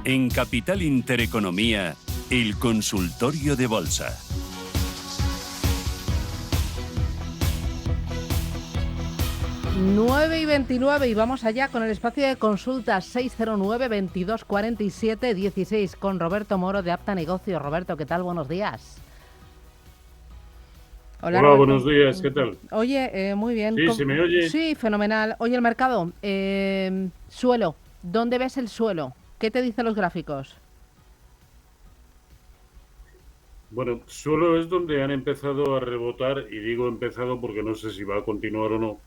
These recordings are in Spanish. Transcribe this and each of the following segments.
En Capital Intereconomía, el consultorio de bolsa. Nueve y 29 y vamos allá con el espacio de consultas 609 22 47 16 con Roberto Moro de Apta Negocios. Roberto, ¿qué tal? Buenos días. Hola, Roberto. buenos días, ¿qué tal? Oye, muy bien. Sí, ¿se me oye? Sí, fenomenal. Oye, el mercado, suelo, ¿dónde ves el suelo? ¿Qué te dicen los gráficos? Bueno, suelo es donde han empezado a rebotar, y digo empezado porque no sé si va a continuar o no,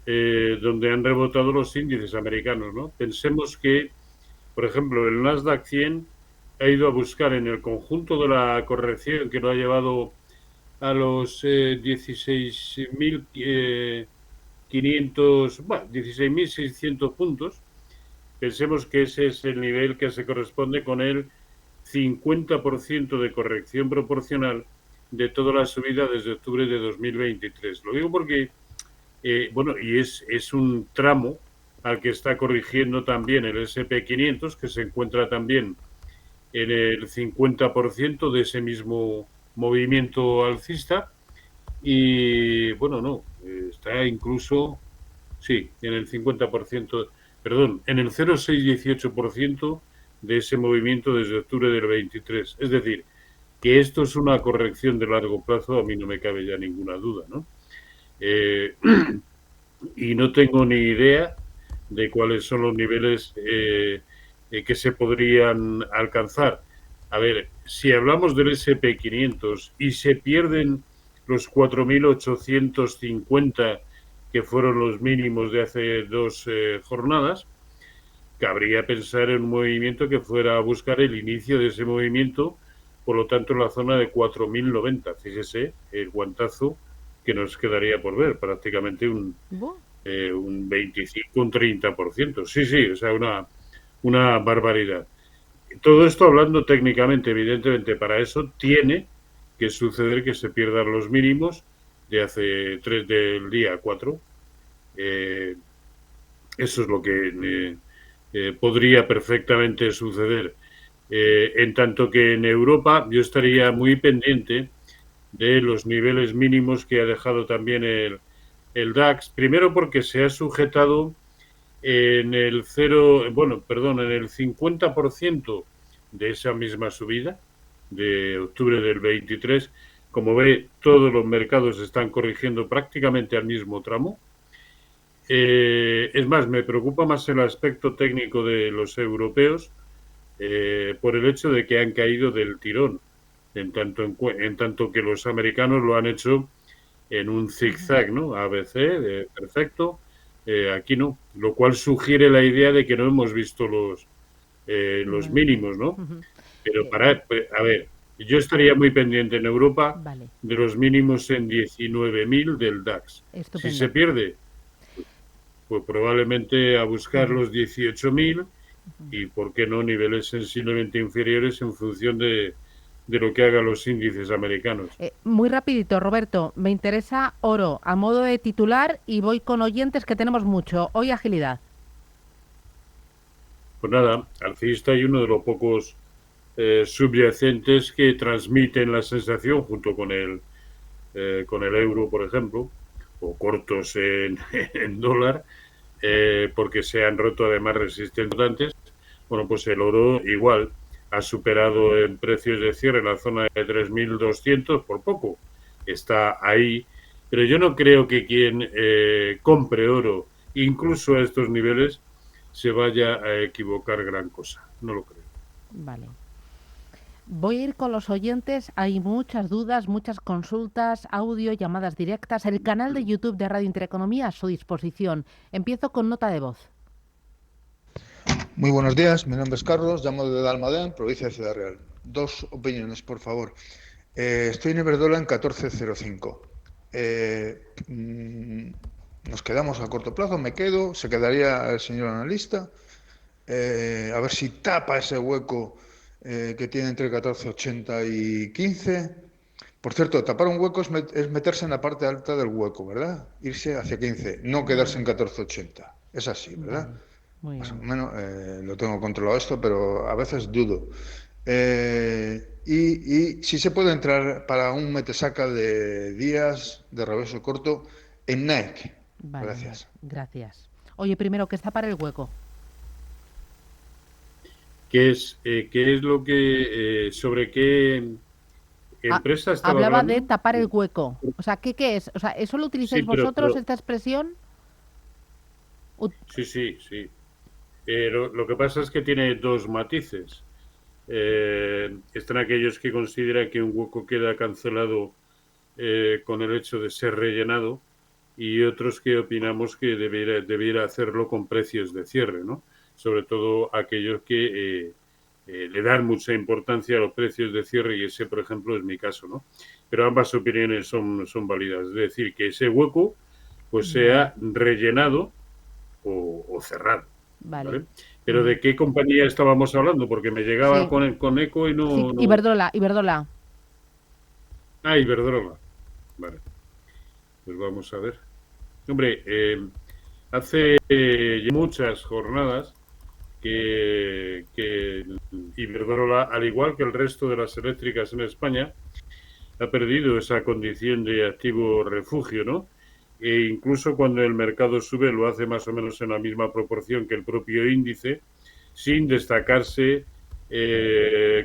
donde han rebotado los índices americanos, ¿no? Pensemos que, por ejemplo, el Nasdaq 100 ha ido a buscar en el conjunto de la corrección que lo ha llevado a los 16.500, bueno, 16.600 puntos. Pensemos que ese es el nivel que se corresponde con el 50% de corrección proporcional de toda la subida desde octubre de 2023. Lo digo porque, y es un tramo al que está corrigiendo también el SP500, que se encuentra también en el 50% de ese mismo movimiento alcista. Y bueno, no, está incluso, sí, en el 50%, perdón, en el 0,618% de ese movimiento desde octubre del 23. Es decir, que esto es una corrección de largo plazo, a mí no me cabe ya ninguna duda, ¿no? Y no tengo ni idea de cuáles son los niveles que se podrían alcanzar. A ver, si hablamos del SP500 y se pierden los 4.850 que fueron los mínimos de hace dos jornadas, cabría pensar en un movimiento que fuera a buscar el inicio de ese movimiento, por lo tanto en la zona de 4.090. Fíjese el guantazo que nos quedaría por ver, prácticamente un 25, un 30%. Sí, sí, o sea, una barbaridad. Todo esto hablando técnicamente, evidentemente, para eso tiene que suceder que se pierdan los mínimos de hace 3 del día 4. Eso es lo que podría perfectamente suceder. En tanto que en Europa yo estaría muy pendiente de los niveles mínimos que ha dejado también el DAX, primero porque se ha sujetado en el en el 50% de esa misma subida de octubre del 23. Como ve, todos los mercados están corrigiendo prácticamente al mismo tramo. Es más, me preocupa más el aspecto técnico de los europeos por el hecho de que han caído del tirón, en tanto que los americanos lo han hecho en un zigzag, ¿no? ABC, perfecto, aquí no, lo cual sugiere la idea de que no hemos visto los mínimos, ¿no? Pero a ver, yo estaría muy pendiente en Europa de los mínimos en 19.000 del DAX. Estupendo. Si se pierde, pues probablemente a buscar los 18.000 y, ¿por qué no, niveles sensiblemente inferiores en función de lo que hagan los índices americanos. Muy rapidito, Roberto, me interesa oro a modo de titular y voy con oyentes que tenemos mucho. Hoy agilidad. Pues nada, alcista y uno de los pocos subyacentes que transmiten la sensación junto con el euro, por ejemplo, o cortos en dólar, porque se han roto además resistencias. Bueno, pues el oro igual ha superado en precios de cierre la zona de 3.200 por poco. Está ahí, pero yo no creo que quien compre oro, incluso a estos niveles, se vaya a equivocar gran cosa. No lo creo. Vale. Voy a ir con los oyentes. Hay muchas dudas, muchas consultas, audio, llamadas directas. El canal de YouTube de Radio Intereconomía a su disposición. Empiezo con nota de voz. Muy buenos días, mi nombre es Carlos, llamo de Almadén, provincia de Ciudad Real. Dos opiniones, por favor. Estoy en Iberdrola en 14.05. Nos quedamos a corto plazo, me quedo, se quedaría el señor analista. A ver si tapa ese hueco que tiene entre 14.80 y 15. Por cierto, tapar un hueco es meterse en la parte alta del hueco, ¿verdad? Irse hacia 15, no quedarse en 14.80. Es así, ¿verdad? Muy más o bien. menos, lo tengo controlado esto, pero a veces dudo. Y si se puede entrar para un metesaca de días de reverso corto en Nike. Vale, Nike. Gracias. Gracias. Oye, primero, ¿qué está para el hueco? ¿Qué es lo que, sobre qué Ah, empresa estaba hablaba de hablando? tapar el hueco. O sea, ¿qué es? O sea, ¿eso lo Sí, utilizáis vosotros, esta expresión? sí, sí, sí. Lo que pasa es que tiene dos matices. Están aquellos que consideran que un hueco queda cancelado con el hecho de ser rellenado y otros que opinamos que debiera hacerlo con precios de cierre, ¿no? Sobre todo aquellos que le dan mucha importancia a los precios de cierre y ese, por ejemplo, es mi caso, ¿no? Pero ambas opiniones son válidas. Es decir, que ese hueco pues Vale, sea rellenado o cerrado, vale. ¿vale? Pero ¿de qué compañía estábamos hablando? Porque me llegaba Sí, con eco y sí, no... Iberdrola, Iberdrola. Ah, Iberdrola. Vale, pues vamos a ver. Hombre, hace ya muchas jornadas que Iberdrola, al igual que el resto de las eléctricas en España, ha perdido esa condición de activo refugio, ¿no? E incluso cuando el mercado sube lo hace más o menos en la misma proporción que el propio índice, sin destacarse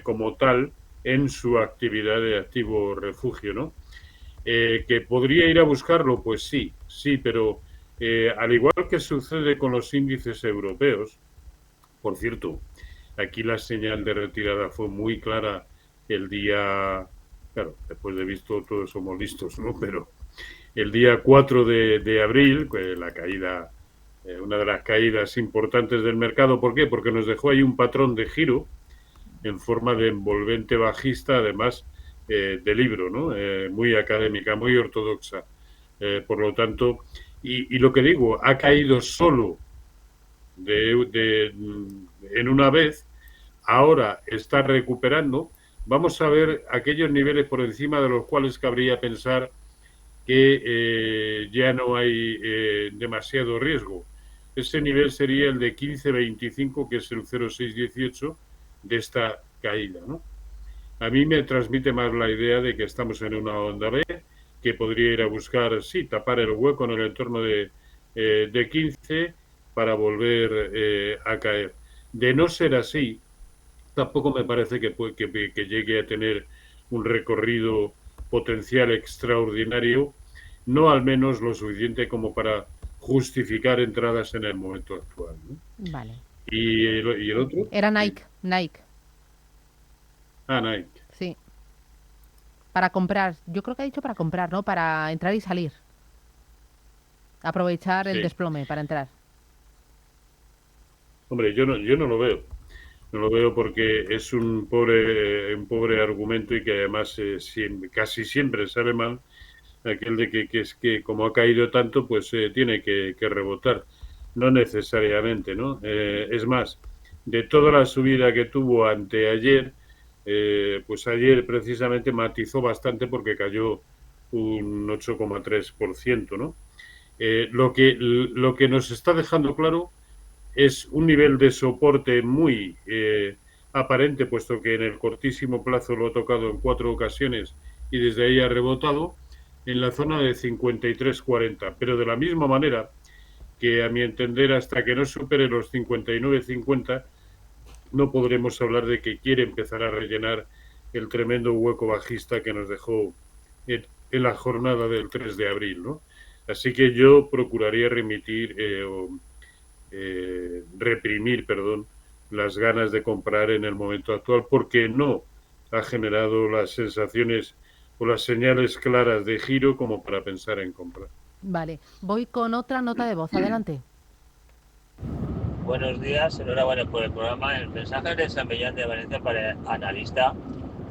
como tal en su actividad de activo refugio, ¿no? ¿Que podría ir a buscarlo? Pues sí, sí, pero al igual que sucede con los índices europeos, por cierto, aquí la señal de retirada fue muy clara el día, claro, después de visto todos somos listos, ¿no? Pero el día 4 de abril, pues la caída, una de las caídas importantes del mercado, ¿por qué? Porque nos dejó ahí un patrón de giro en forma de envolvente bajista, además de libro, ¿no? Muy académica, muy ortodoxa. Por lo tanto, y lo que digo, ha caído solo en una vez, ahora está recuperando. Vamos a ver aquellos niveles por encima de los cuales cabría pensar que ya no hay demasiado riesgo. Ese nivel sería el de 15.25, que es el 0,618 de esta caída, ¿no? A mí me transmite más la idea de que estamos en una onda B, que podría ir a buscar, sí, tapar el hueco en el entorno de 15 para volver a caer. De no ser así, tampoco me parece que llegue a tener un recorrido potencial extraordinario, no al menos lo suficiente como para justificar entradas en el momento actual, ¿no? Vale. Y el otro? Era Sí. Nike, Nike, Ah, Nike. sí. Para comprar, yo creo que ha dicho para comprar, ¿no? Para entrar y salir. Aprovechar el Sí. desplome para entrar. Hombre, yo no lo veo. No lo veo porque es un pobre argumento y que además casi siempre sale mal aquel de que es que como ha caído tanto, pues tiene que rebotar. No necesariamente, ¿no? Es más, de toda la subida que tuvo anteayer, pues ayer precisamente matizó bastante porque cayó un 8,3%, ¿no? Lo que nos está dejando claro es un nivel de soporte muy aparente, puesto que en el cortísimo plazo lo ha tocado en 4 ocasiones y desde ahí ha rebotado en la zona de 53,40. Pero de la misma manera que, a mi entender, hasta que no supere los 59,50, no podremos hablar de que quiere empezar a rellenar el tremendo hueco bajista que nos dejó en la jornada del 3 de abril, ¿no? Así que yo procuraría reprimir, perdón, las ganas de comprar en el momento actual porque no ha generado las sensaciones o las señales claras de giro como para pensar en comprar. Vale. Voy con otra nota de voz. Adelante. Buenos días, enhorabuena por el programa. El mensaje de San Millán de Valencia para analista.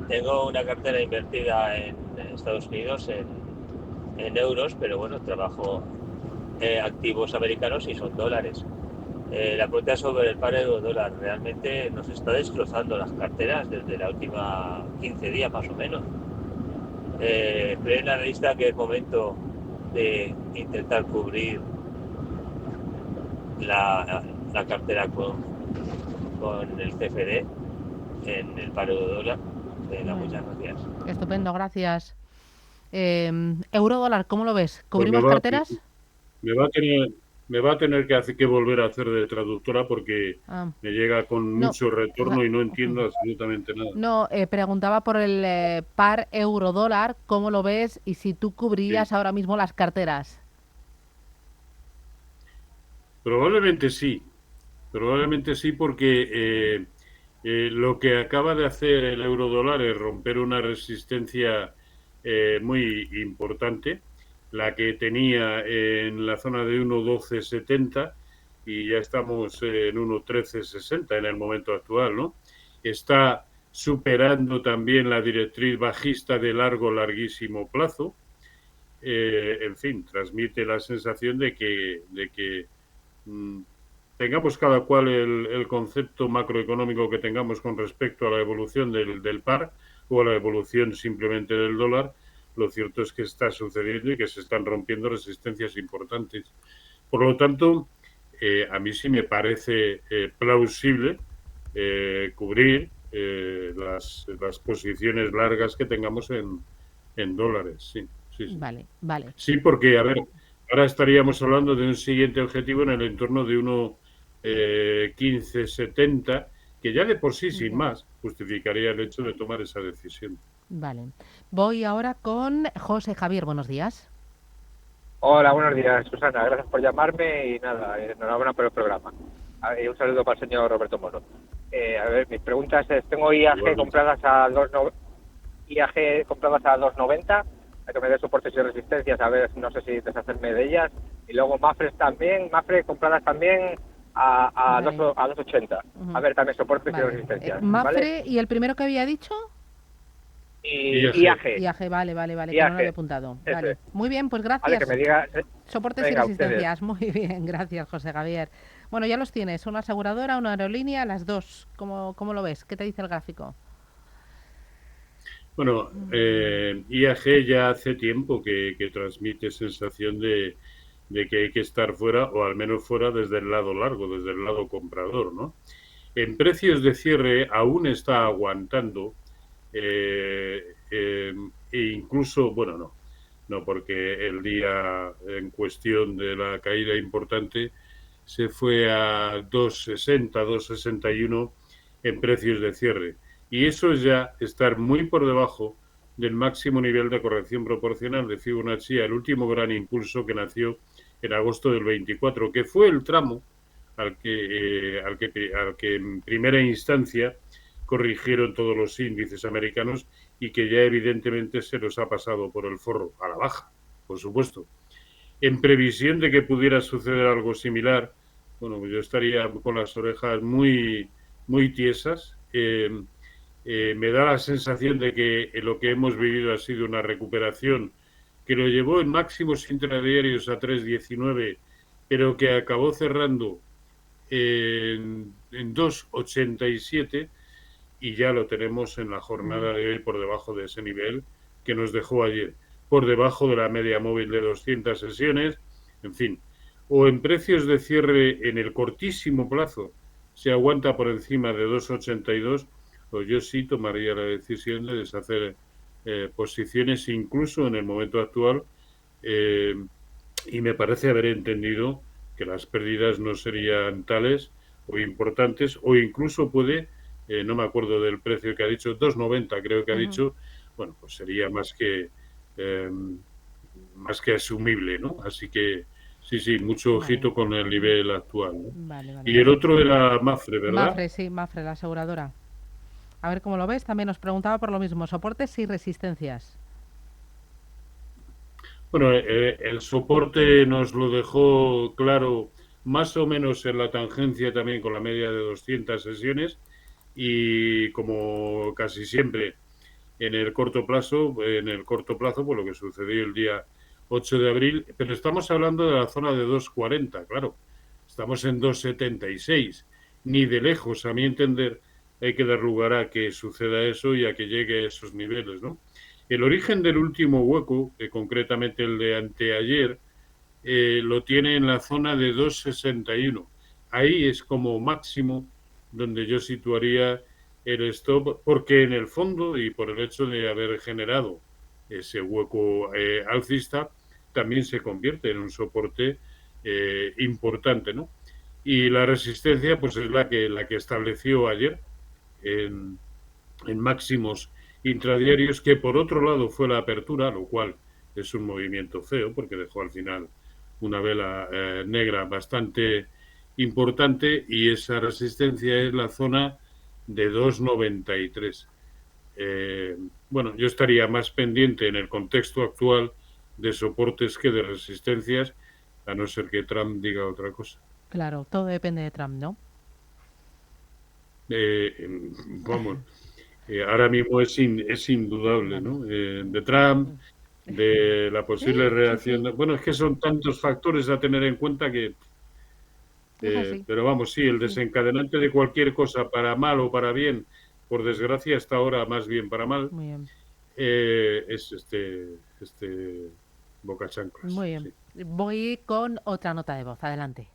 Tengo una cartera invertida en Estados Unidos en euros, pero bueno, trabajo activos americanos y son dólares. La pregunta sobre el par euro-dólar. Realmente nos está destrozando las carteras desde la última 15 días más o menos. ¿Cree el analista que es momento de intentar cubrir una cartera con el CFD en el paro de dólar. Venga, muchas gracias. Estupendo, gracias. Euro-dólar, ¿cómo lo ves? Pues ¿Cubrimos carteras? me va a tener que volver a hacer de traductora porque me llega con No. mucho retorno y no entiendo absolutamente nada. No, preguntaba por el par euro-dólar, ¿cómo lo ves? Y si tú cubrirías ahora mismo las carteras. Probablemente sí porque lo que acaba de hacer el euro-dólar es romper una resistencia muy importante, la que tenía en la zona de 1.1270 y ya estamos en 1.1360 en el momento actual, ¿no? Está superando también la directriz bajista de larguísimo plazo. En fin, transmite la sensación de que tengamos cada cual el concepto macroeconómico que tengamos con respecto a la evolución del par o a la evolución simplemente del dólar, lo cierto es que está sucediendo y que se están rompiendo resistencias importantes. Por lo tanto, a mí sí me parece plausible cubrir las posiciones largas que tengamos en dólares, sí. Vale. Sí, porque, a ver, ahora estaríamos hablando de un siguiente objetivo en el entorno de 1.1570, que ya de por sí, sin más, justificaría el hecho de tomar esa decisión. Vale. Voy ahora con José Javier. Buenos días. Hola, buenos días, Susana. Gracias por llamarme y nada, enhorabuena por el programa. Y un saludo para el señor Roberto Moro. A ver, mis preguntas es, tengo IAG compradas a 2.90, hay que me dé soportes y resistencias, a ver, no sé si deshacerme de ellas. Y luego Mafre compradas también a 2.80. A ver, también soportes y resistencias. Mafre, ¿vale? ¿y el primero que había dicho? IAG. IAG, vale, que no lo había apuntado. Eso Vale. es. Muy bien, pues gracias. Vale, que me diga... Soportes Venga, y resistencias. ustedes. Muy bien, gracias, José Javier. Bueno, ya los tienes, una aseguradora, una aerolínea, las dos. ¿Cómo lo ves? ¿Qué te dice el gráfico? Bueno, IAG ya hace tiempo que transmite sensación de que hay que estar fuera, o al menos fuera desde el lado largo, desde el lado comprador, ¿no? En precios de cierre aún está aguantando, e incluso, bueno, no, porque el día en cuestión de la caída importante se fue a 2.60, 2.61 en precios de cierre. Y eso es ya estar muy por debajo del máximo nivel de corrección proporcional de Fibonacci, el último gran impulso que nació en agosto del 24, que fue el tramo al que en primera instancia corrigieron todos los índices americanos y que ya evidentemente se los ha pasado por el forro, a la baja, por supuesto. En previsión de que pudiera suceder algo similar, bueno, yo estaría con las orejas muy tiesas. Me da la sensación de que lo que hemos vivido ha sido una recuperación que lo llevó en máximos intradiarios a 3.19, pero que acabó cerrando en 2.87 y ya lo tenemos en la jornada de hoy por debajo de ese nivel que nos dejó ayer, por debajo de la media móvil de 200 sesiones, en fin, o en precios de cierre en el cortísimo plazo se aguanta por encima de 2.82, pues yo sí tomaría la decisión de deshacer posiciones incluso en el momento actual, y me parece haber entendido que las pérdidas no serían tales o importantes, o incluso puede, no me acuerdo del precio que ha dicho, 2.90 creo que ha dicho, bueno, pues sería más que asumible, ¿no? Así que sí, mucho ojito con el nivel actual, ¿no? Vale. Y el otro era Mafre, ¿verdad? Mafre, la aseguradora. A ver cómo lo ves. También nos preguntaba por lo mismo, soportes y resistencias. Bueno, el soporte nos lo dejó claro más o menos en la tangencia también con la media de 200 sesiones y como casi siempre en el corto plazo, por lo que sucedió el día 8 de abril, pero estamos hablando de la zona de 2.40, claro, estamos en 2.76, ni de lejos, a mi entender, hay que dar lugar a que suceda eso y a que llegue a esos niveles, ¿no? El origen del último hueco, concretamente el de anteayer, lo tiene en la zona de 2.61. ahí es como máximo donde yo situaría el stop, porque en el fondo y por el hecho de haber generado ese hueco alcista, también se convierte en un soporte importante, ¿no? Y la resistencia pues es la que estableció ayer en máximos intradiarios, que por otro lado fue la apertura, lo cual es un movimiento feo porque dejó al final una vela negra bastante importante, y esa resistencia es la zona de 2,93. Bueno, yo estaría más pendiente en el contexto actual de soportes que de resistencias, a no ser que Trump diga otra cosa. Claro, todo depende de Trump, ¿no? Vamos, ahora mismo es indudable, ¿no? De Trump, de la posible reacción. Sí. Bueno, es que son tantos factores a tener en cuenta que... Es así. pero vamos, sí, el desencadenante de cualquier cosa, para mal o para bien, por desgracia, hasta ahora más bien para mal, Muy bien. es este Boca Chanclas. Muy bien. Sí. Voy con otra nota de voz. Adelante.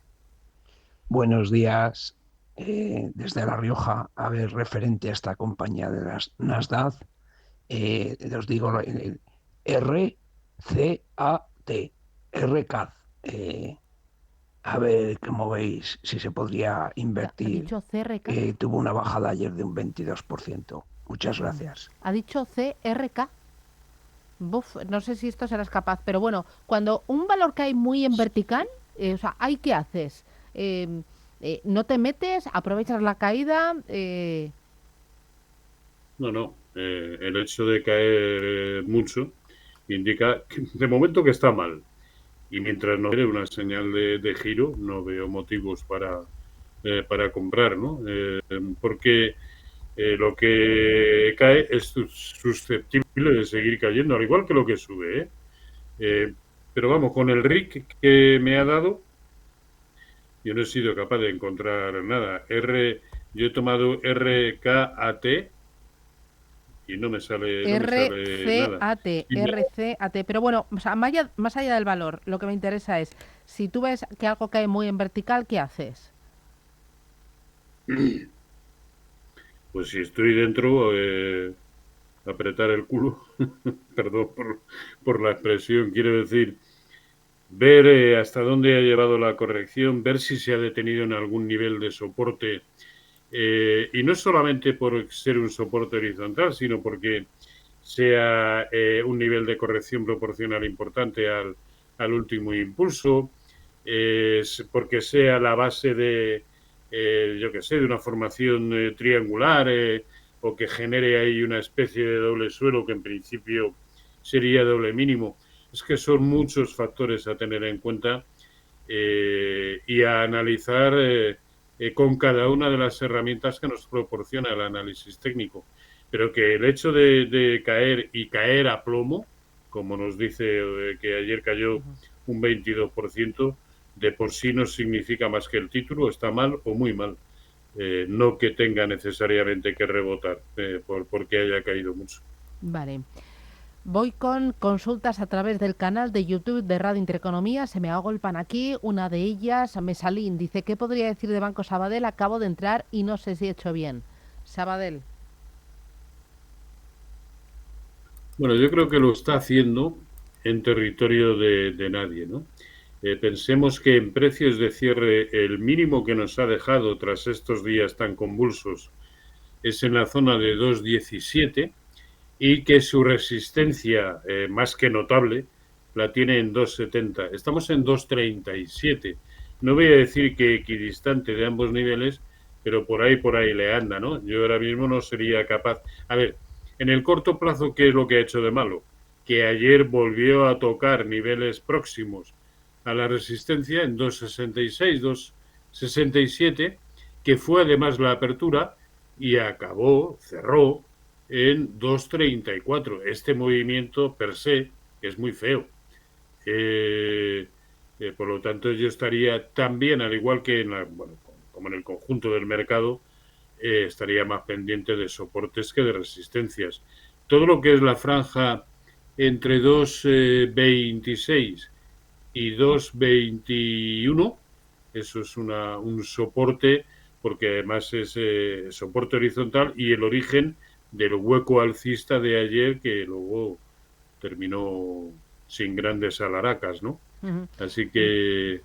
Buenos días, desde La Rioja. A ver, referente a esta compañía de las Nasdaq, os digo el RCAT, RCAT. A ver cómo veis si se podría ¿Ha invertir. dicho CRK? Tuvo una bajada ayer de un 22%. Muchas gracias. ¿Ha dicho CRK? Buf, no sé si esto serás capaz, pero bueno, cuando un valor cae muy en vertical, o sea, ¿hay qué haces? ¿No te metes? ¿Aprovechas la caída? No. El hecho de caer mucho indica que, de momento, que está mal. Y mientras no vea una señal de giro, no veo motivos para comprar, ¿no? Porque lo que cae es susceptible de seguir cayendo, al igual que lo que sube, pero vamos, con el RIC que me ha dado, yo no he sido capaz de encontrar nada. Yo he tomado RKAT y no me sale nada. RCAT. Pero bueno, o sea, más allá del valor, lo que me interesa es, si tú ves que algo cae muy en vertical, ¿qué haces? Pues si estoy dentro, apretar el culo, perdón por la expresión, quiero decir, ver hasta dónde ha llevado la corrección, ver si se ha detenido en algún nivel de soporte, y no solamente por ser un soporte horizontal, sino porque sea un nivel de corrección proporcional importante al último impulso, porque sea la base de, yo que sé, de una formación triangular, o que genere ahí una especie de doble suelo que en principio sería doble mínimo. Es que son muchos factores a tener en cuenta y a analizar con cada una de las herramientas que nos proporciona el análisis técnico. Pero que el hecho de caer a plomo, como nos dice que ayer cayó un 22%, de por sí no significa más que el título está mal o muy mal. No que tenga necesariamente que rebotar porque haya caído mucho. Vale. Voy con consultas a través del canal de YouTube de Radio Intereconomía. Se me agolpan aquí. Una de ellas, Mesalín, dice: ¿qué podría decir de Banco Sabadell? Acabo de entrar y no sé si he hecho bien. Sabadell. Bueno, yo creo que lo está haciendo en territorio de nadie, ¿no? Pensemos que en precios de cierre el mínimo que nos ha dejado tras estos días tan convulsos es en la zona de 2,17, y que su resistencia más que notable la tiene en 2,70. Estamos en 2,37. No voy a decir que equidistante de ambos niveles, pero por ahí le anda, ¿no? Yo ahora mismo no sería capaz. A ver, en el corto plazo, ¿qué es lo que ha hecho de malo? Que ayer volvió a tocar niveles próximos a la resistencia en 2,66, 2,67, que fue además la apertura, y cerró en 2,34. Este movimiento per se es muy feo. Por lo tanto, yo estaría también, al igual que como en el conjunto del mercado, estaría más pendiente de soportes que de resistencias. Todo lo que es la franja entre 2,26 y 2,21 eso es un soporte, porque además es soporte horizontal y el origen del hueco alcista de ayer, que luego terminó sin grandes alaracas, ¿no? Así que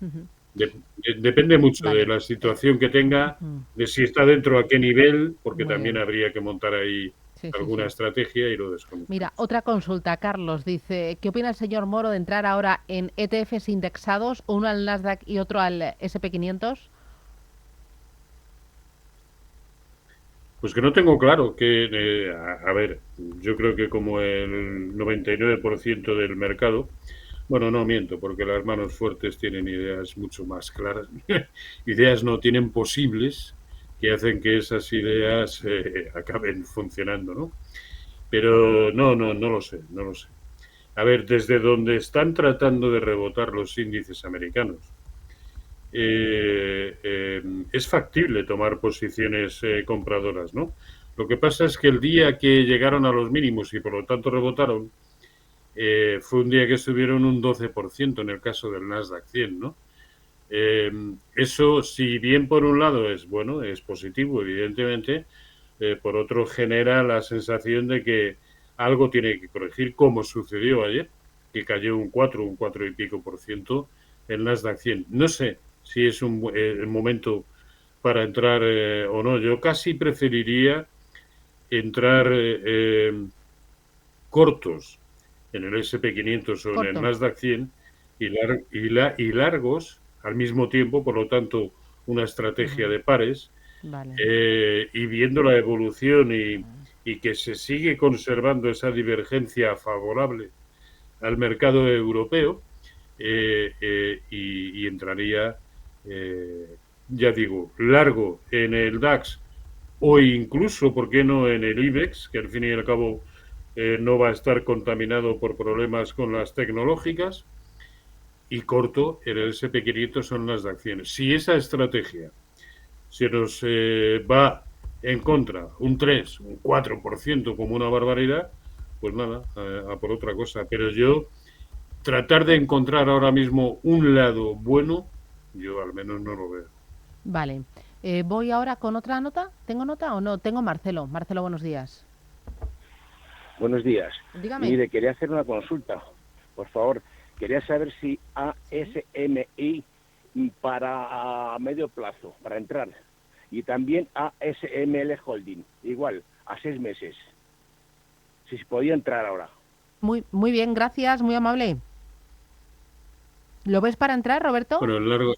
depende mucho de la situación que tenga, de si está dentro, a qué nivel, porque también habría que montar ahí alguna estrategia y lo desconozco. Mira, otra consulta. Carlos dice, ¿qué opina el señor Moro de entrar ahora en ETFs indexados, uno al Nasdaq y otro al SP500? Pues que no tengo claro que, a ver, yo creo que como el 99% del mercado, bueno, no miento, porque las manos fuertes tienen ideas mucho más claras, ideas no tienen posibles que hacen que esas ideas acaben funcionando, ¿no? Pero no lo sé. A ver, desde donde están tratando de rebotar los índices americanos, es factible tomar posiciones compradoras, ¿no? Lo que pasa es que el día que llegaron a los mínimos y por lo tanto rebotaron, fue un día que subieron un 12% en el caso del Nasdaq 100, ¿no? Eso, si bien por un lado es bueno, es positivo, evidentemente, por otro genera la sensación de que algo tiene que corregir, como sucedió ayer, que cayó un 4 y pico % el Nasdaq 100. No sé si es el momento para entrar o no. Yo casi preferiría entrar cortos en el SP500 o en el Nasdaq 100 y largos al mismo tiempo, por lo tanto, una estrategia de pares, y viendo la evolución y que se sigue conservando esa divergencia favorable al mercado europeo, y entraría, ya digo, largo en el DAX o incluso, ¿por qué no?, en el IBEX, que al fin y al cabo no va a estar contaminado por problemas con las tecnológicas, y corto en el SP500 son las acciones. Si esa estrategia se nos va en contra, un 3, un 4% como una barbaridad, pues nada, a por otra cosa. Pero yo, tratar de encontrar ahora mismo un lado bueno, yo al menos no lo veo. Vale. Voy ahora con otra nota. ¿Tengo nota o no? Tengo Marcelo. Marcelo, buenos días. Buenos días. Dígame. Mire, quería hacer una consulta, por favor. Quería saber si ASMI para medio plazo, para entrar, y también ASML Holding, igual, a 6 meses. Si se podía entrar ahora. Muy bien, gracias, muy amable. ¿Lo ves para entrar, Roberto? Bueno,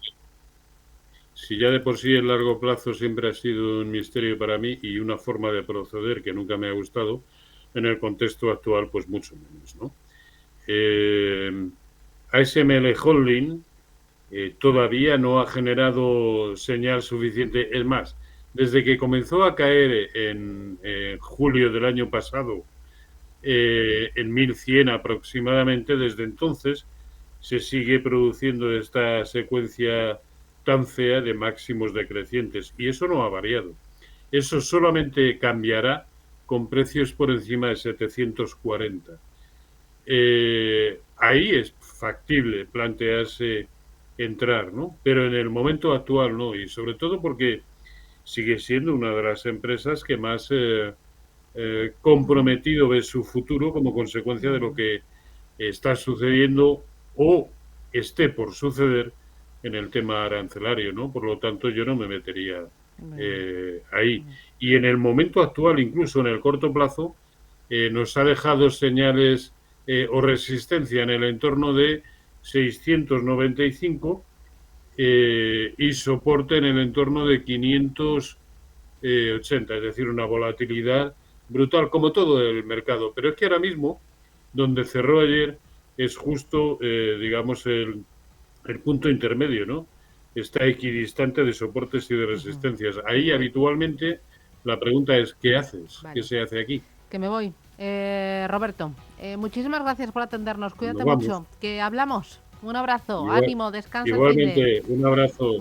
si ya de por sí el largo plazo siempre ha sido un misterio para mí y una forma de proceder que nunca me ha gustado, en el contexto actual, pues mucho menos, ¿no? ASML Holding todavía no ha generado señal suficiente. Es más, desde que comenzó a caer en julio del año pasado, en 1100 aproximadamente, desde entonces se sigue produciendo esta secuencia tan fea de máximos decrecientes, y eso no ha variado. Eso solamente cambiará con precios por encima de 740. Ahí es factible plantearse entrar, ¿no? Pero en el momento actual no, y sobre todo porque sigue siendo una de las empresas que más comprometido ve su futuro como consecuencia de lo que está sucediendo o esté por suceder en el tema arancelario, ¿no? Por lo tanto, yo no me metería ahí. Y en el momento actual, incluso en el corto plazo, nos ha dejado señales o resistencia en el entorno de 695 y soporte en el entorno de 580, es decir, una volatilidad brutal, como todo el mercado. Pero es que ahora mismo, donde cerró ayer, es justo, digamos, el punto intermedio, ¿no? Está equidistante de soportes y de resistencias. Ahí, habitualmente, la pregunta es, ¿qué haces? Vale. ¿Qué se hace aquí? Que me voy. Roberto, muchísimas gracias por atendernos. Cuídate mucho. Que hablamos. Un abrazo. Ánimo, descansa. Igualmente, un abrazo.